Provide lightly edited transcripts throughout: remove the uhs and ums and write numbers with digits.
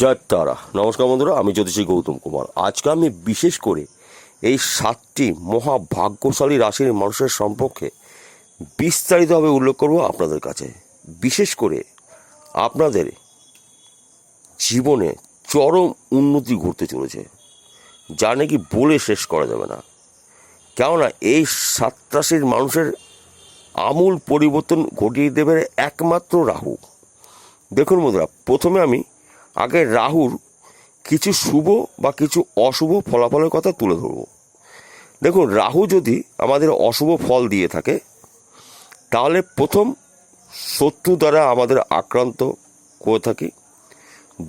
জয় তারা। নমস্কার বন্ধুরা, আমি জ্যোতিষী গৌতম কুমার। আজকে আমি বিশেষ করে এই 7টি মহাভাগ্যশালী রাশির মানুষের সম্পর্কে বিস্তারিতভাবে উল্লেখ করব আপনাদের কাছে। বিশেষ করে আপনাদের জীবনে চরম উন্নতি ঘটতে চলেছে, যা নাকি বলে শেষ করা যাবে না। কেননা এই 7 রাশির মানুষের আমূল পরিবর্তন ঘটিয়ে দেবে একমাত্র রাহু। দেখুন বন্ধুরা, প্রথমে আমি আগে রাহুর কিছু শুভ বা কিছু অশুভ ফলাফলের কথা তুলে ধরব। দেখুন, রাহু যদি আমাদের অশুভ ফল দিয়ে থাকে, তাহলে প্রথম শত্রু দ্বারা আমাদের আক্রান্ত করে থাকি,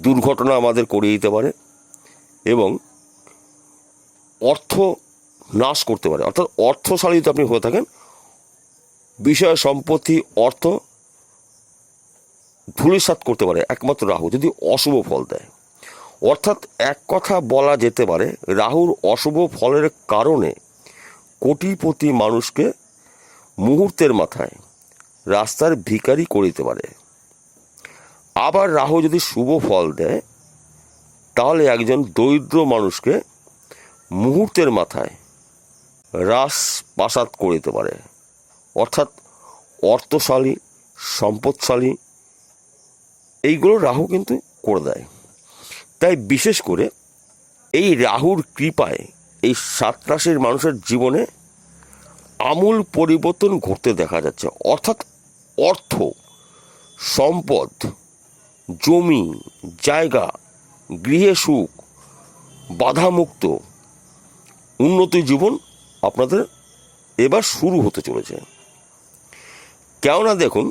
দুর্ঘটনা আমাদের করিয়ে দিতে পারে এবং অর্থ নাশ করতে পারে। অর্থাৎ অর্থশালী যদি আপনি হয়ে থাকেন, বিষয় সম্পত্তি অর্থ ধূলিসাৎ করতে পারে একমাত্র রাহু যদি অশুভ ফল দেয়। অর্থাৎ এক কথা বলা যেতে পারে, রাহুর অশুভ ফলের কারণে কোটিপতি মানুষকে মুহূর্তের মাথায় রাস্তার ভিখারি করে দিতে পারে। আবার রাহু যদি শুভ ফল দেয়, তাহলে একজন দরিদ্র মানুষকে মুহূর্তের মাথায় রাজপ্রাসাদ করে দিতে পারে। অর্থাৎ অর্থশালী, সম্পদশালী, এইগুলো রাহু কিন্তু করে দেয়। তাই বিশেষ করে এই রাহুর কৃপায় এই 7 রাশির মানুষের জীবনে আমূল পরিবর্তন ঘটতে দেখা যাচ্ছে। অর্থাৎ অর্থ, সম্পদ, জমি জায়গা, গৃহে সুখ, বাধামুক্ত উন্নতি জীবন আপনাদের এবার শুরু হতে চলেছে। কেননা দেখুন,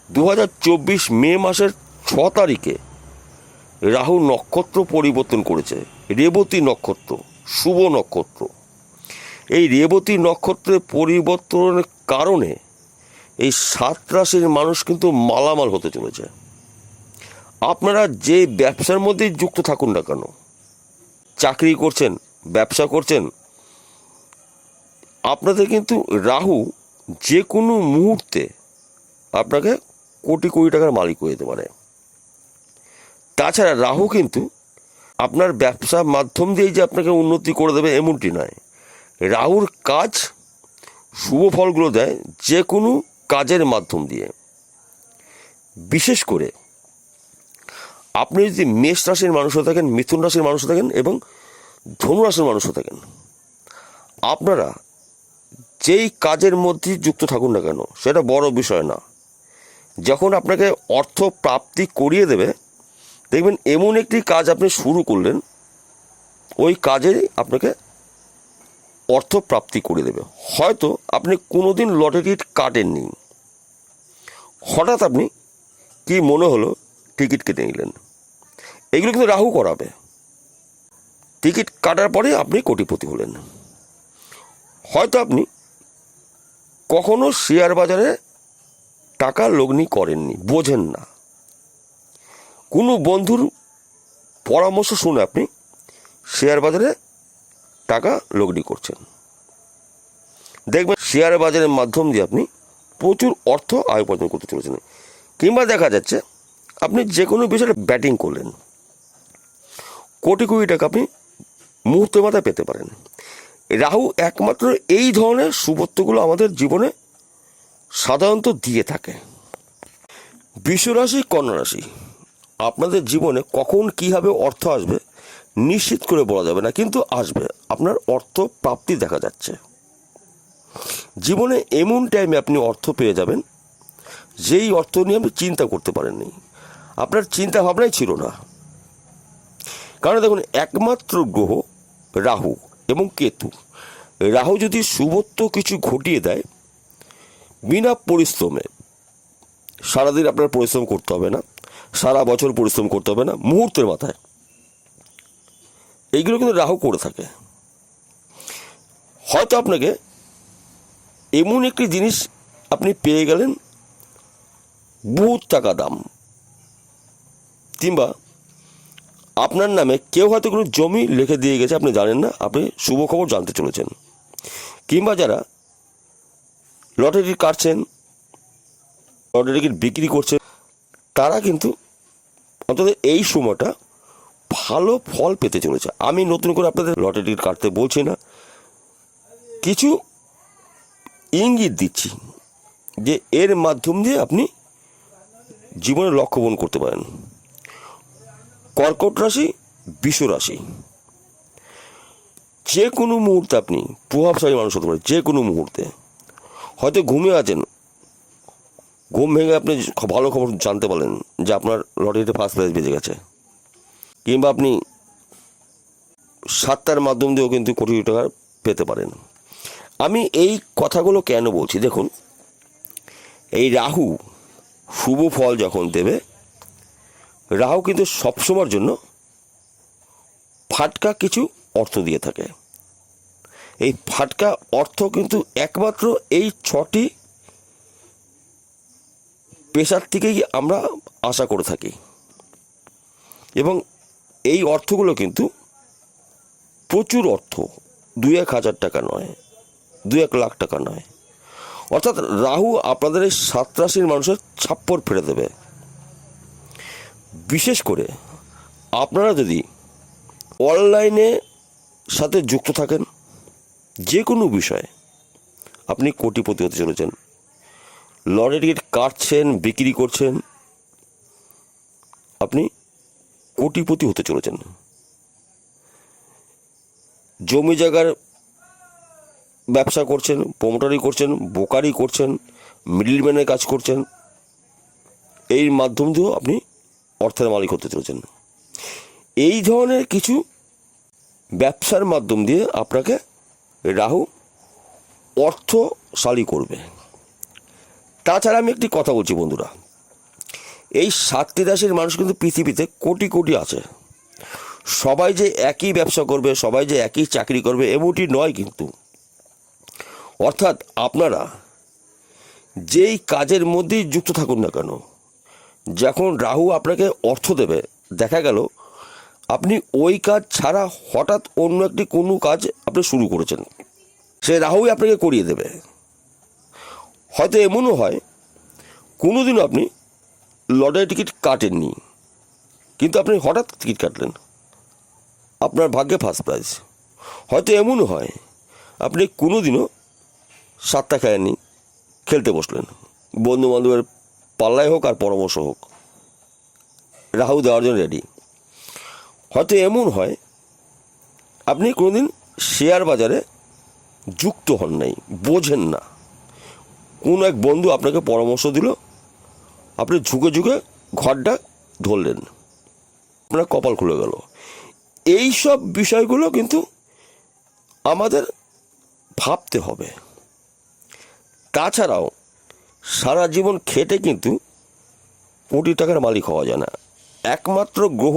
2024 মে মাসের 6 তারিখে রাহু নক্ষত্র পরিবর্তন করেছে। রেবতী নক্ষত্র, শুভ নক্ষত্র। এই রেবতী নক্ষত্রের পরিবর্তনের কারণে এই 7 রাশির মানুষ কিন্তু মালামাল হতে চলেছে। আপনারা যে ব্যবসার মধ্যেই যুক্ত থাকুন না কেন, চাকরি করছেন, ব্যবসা করছেন, আপনাদের কিন্তু রাহু যে কোনো মুহূর্তে আপনাকে কোটি কোটি টাকার মালিক হয়ে যেতে পারে। তাছাড়া রাহু কিন্তু আপনার ব্যবসার মাধ্যম দিয়েই যে আপনাকে উন্নতি করে দেবে এমনটি নয়। রাহুর কাজ শুভ ফলগুলো দেয় যে কোনো কাজের মাধ্যম দিয়ে। বিশেষ করে আপনি যদি মেষ রাশির মানুষ হয়ে থাকেন, মিথুন রাশির মানুষ হয়ে থাকেন এবং ধনু রাশির মানুষ হয়ে থাকেন, আপনারা যেই কাজের মধ্যে যুক্ত থাকুন না কেন, সেটা বড় বিষয় না। যখন আপনাকে অর্থ প্রাপ্তি করিয়ে দেবে, দেখবেন এমন একটি কাজ আপনি শুরু করলেন, ওই কাজে আপনাকে অর্থ প্রাপ্তি করে দেবে। হয়তো আপনি কোনোদিন লটারি কাটেননি, হঠাৎ আপনি কি মনে হলো টিকিট কেটে নিলেন। এগুলো কিন্তু রাহু করাবে। টিকিট কাটার পরে আপনি কোটিপতি হলেন। হয়তো আপনি কখনো শেয়ার বাজারে টাকা লগ্নি করেননি, বোঝেন না, কোনো বন্ধুর পরামর্শ শুনে আপনি শেয়ার বাজারে টাকা লগ্নি করছেন। দেখবেন শেয়ার বাজারের মাধ্যম দিয়ে আপনি প্রচুর অর্থ আয় উপার্জন করতে চলেছেন। কিংবা দেখা যাচ্ছে আপনি যে কোনো বিষয়ে ব্যাটিং করলেন, কোটি কোটি টাকা আপনি মুহূর্তের মাথায় পেতে পারেন। রাহু একমাত্র এই ধরনের শুভত্বগুলো আমাদের জীবনে সাধারণত দিয়ে থাকে। বৃষরাশি, কন্যা রাশি, আপনাদের জীবনে কখন কীভাবে অর্থ আসবে নিশ্চিত করে বলা যাবে না, কিন্তু আসবে। আপনার অর্থ প্রাপ্তি দেখা যাচ্ছে। জীবনে এমন টাইমে আপনি অর্থ পেয়ে যাবেন, যেই অর্থ নিয়ে আপনি চিন্তা করতে পারেননি, আপনার চিন্তা ভাবনাই ছিল না। কারণ দেখুন, একমাত্র গ্রহ রাহু এবং কেতু। রাহু যদি শুভত্ব কিছু ঘটিয়ে দেয়, বিনা পরিশ্রমে, সারাদিন আপনার পরিশ্রম করতে হবে না, সারা বছর পরিশ্রম করতে হবে না, মুহূর্তের মাথায় এইগুলো কিন্তু রাহু করে থাকে। হয়তো আপনাকে এমন একটি জিনিস আপনি পেয়ে গেলেন, বহুত টাকা দাম, কিংবা আপনার নামে কেউ হয়তো কোনো জমি লিখে দিয়ে গেছে, আপনি জানেন না, আপনি শুভ খবর জানতে চলেছেন। কিংবা যারা লটারি কাটছেন, লটারি টিকিট বিক্রি করছেন, তারা কিন্তু অন্তত এই সময়টা ভালো ফল পেতে চলেছে। আমি নতুন করে আপনাদের লটারি টিকিট কাটতে বলছি না, কিছু ইঙ্গিত দিচ্ছি যে এর মাধ্যম দিয়ে আপনি জীবনে লক্ষ্য পূরণ করতে পারেন। কর্কট রাশি, বৃষ রাশি, যে কোনো মুহূর্তে আপনি প্রভাবশালী মানুষ হতে পারেন। যে কোনো মুহূর্তে হয়তো ঘুমিয়ে আছেন, ঘুম ভেঙে আপনি ভালো খবর জানতে পারলেন যে আপনার লটারিতে ফার্স্ট প্রাইজ বেজে গেছে, কিংবা আপনি সাতটার মাধ্যম দিয়েও কিন্তু কোটি টাকা পেতে পারেন। আমি এই কথাগুলো কেন বলছি, দেখুন, এই রাহু শুভ ফল যখন দেবে, রাহু কিন্তু সবসময়ের জন্য ফাটকা কিছু অর্থ দিয়ে থাকে। এই ফাটকা অর্থ কিন্তু একমাত্র এই 6টি পেশার থেকেই আমরা আশা করে থাকি, এবং এই অর্থগুলো কিন্তু প্রচুর অর্থ, 2-1 হাজার টাকা নয়, 2-1 লাখ টাকা নয়। অর্থাৎ রাহু আপনাদের এই 7 রাশির মানুষের ছাপ্পর ফেলে দেবে। বিশেষ করে আপনারা যদি অনলাইনে সাথে যুক্ত থাকেন, যে কোনো বিষয়ে আপনি কোটিপতি হতে চলেছেন। লটারি টিকিট কাটছেন, বিক্রি করছেন, আপনি কোটিপতি হতে চলেছেন। জমি জায়গার ব্যবসা করছেন, প্রমোটারি করছেন, ব্রোকারি করছেন, মিডলম্যানের কাজ করছেন, এই মাধ্যম দিয়েও আপনি অর্থের মালিক হতে চলেছেন। এই ধরনের কিছু ব্যবসার মাধ্যম দিয়ে আপনাকে রাহু অর্থশালী করবে। তাছাড়া আমি একটি কথা বলছি বন্ধুরা, এই 7টি রাশির মানুষ কিন্তু পৃথিবীতে কোটি কোটি আছে। সবাই যে একই ব্যবসা করবে, সবাই যে একই চাকরি করবে এমনটি নয় কিন্তু। অর্থাৎ আপনারা যেই কাজের মধ্যেই যুক্ত থাকুন না কেন, যখন রাহু আপনাকে অর্থ দেবে, দেখা গেল আপনি ওই কাজ ছাড়া হঠাৎ অন্য একটি কোনো কাজ আপনি শুরু করেছেন, সে রাহুই আপনাকে করিয়ে দেবে। হয়তো এমনও হয় কোনো দিনও আপনি লটারি টিকিট কাটেননি, কিন্তু আপনি হঠাৎ টিকিট কাটলেন, আপনার ভাগ্যে ফার্স্ট প্রাইজ। হয়তো এমনও হয় আপনি কোনো দিনও 7টা খেলেননি, খেলতে বসলেন, বন্ধু বান্ধবের পাল্লায় হোক আর পরামর্শ হোক, রাহু দেওয়ার জন্য রেডি। হয়তো এমন হয় আপনি কোনোদিন শেয়ার বাজারে যুক্ত হন নাই, বোঝেন না, কোনো এক বন্ধু আপনাকে পরামর্শ দিল, আপনি ঝুঁকে ঝুঁকে ঘরটা ধরলেন, আপনার কপাল খুলে গেল। এই সব বিষয়গুলো কিন্তু আমাদের ভাবতে হবে। তাছাড়াও সারা জীবন খেটে কিন্তু কোটি টাকার মালিক হওয়া যায় না। একমাত্র গ্রহ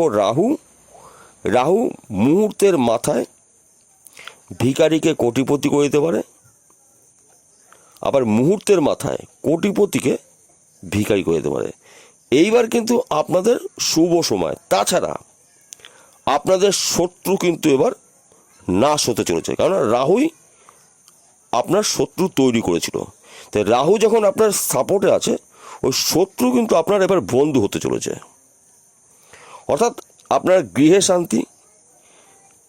রাহু মুহূর্তের মাথায় ভিখারিকে কোটিপতি করে দিতে পারে, আবার মুহূর্তের মাথায় কোটিপতিকে ভিখারি করে দিতে পারে। এইবার কিন্তু আপনাদের শুভ সময়। তাছাড়া আপনাদের শত্রু কিন্তু এবার নাশ হতে চলেছে, কারণ রাহুই আপনার শত্রু তৈরি করেছিল। তাই রাহু যখন আপনার সাপোর্টে আছে, ওই শত্রু কিন্তু আপনার এবার বন্ধু হতে চলেছে। অর্থাৎ আপনার গৃহে শান্তি,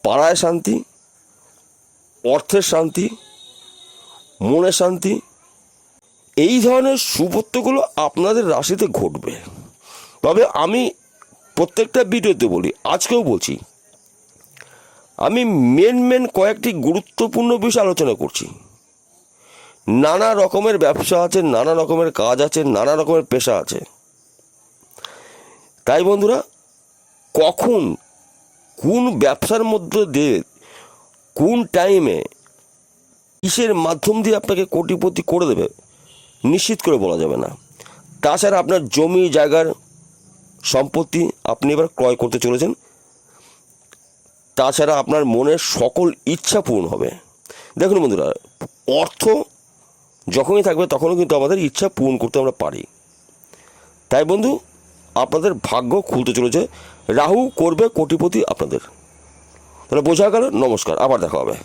পাড়ায় শান্তি, অর্থের শান্তি, মনে শান্তি, এই ধরনের সুবত্বগুলো আপনাদের রাশিতে ঘটবে। তবে আমি প্রত্যেকটা ভিডিওতে বলি, আজকেও বলছি, আমি মেন কয়েকটি গুরুত্বপূর্ণ বিষয় আলোচনা করছি। নানা রকমের ব্যবসা আছে, নানা রকমের কাজ আছে, নানা রকমের পেশা আছে। তাই বন্ধুরা, কখন কোন ব্যবসার মধ্যে দিয়ে কোন টাইমে কিসের মাধ্যম দিয়ে আপনাকে কোটিপতি করে দেবে নিশ্চিত করে বলা যাবে না। তাছাড়া আপনার জমি জায়গার সম্পত্তি আপনি এবার ক্রয় করতে চলেছেন। তাছাড়া আপনার মনের সকল ইচ্ছা পূরণ হবে। দেখুন বন্ধুরা, অর্থ যখনই থাকবে তখনও কিন্তু আমাদের ইচ্ছা পূরণ করতে আমরা পারি। তাই বন্ধু, আপনাদের ভাগ্য খুলতে চলেছে, রাহু করবে কোটিপতি আপনাদের। তাহলে বোঝা গেল। নমস্কার, আবার দেখা হবে।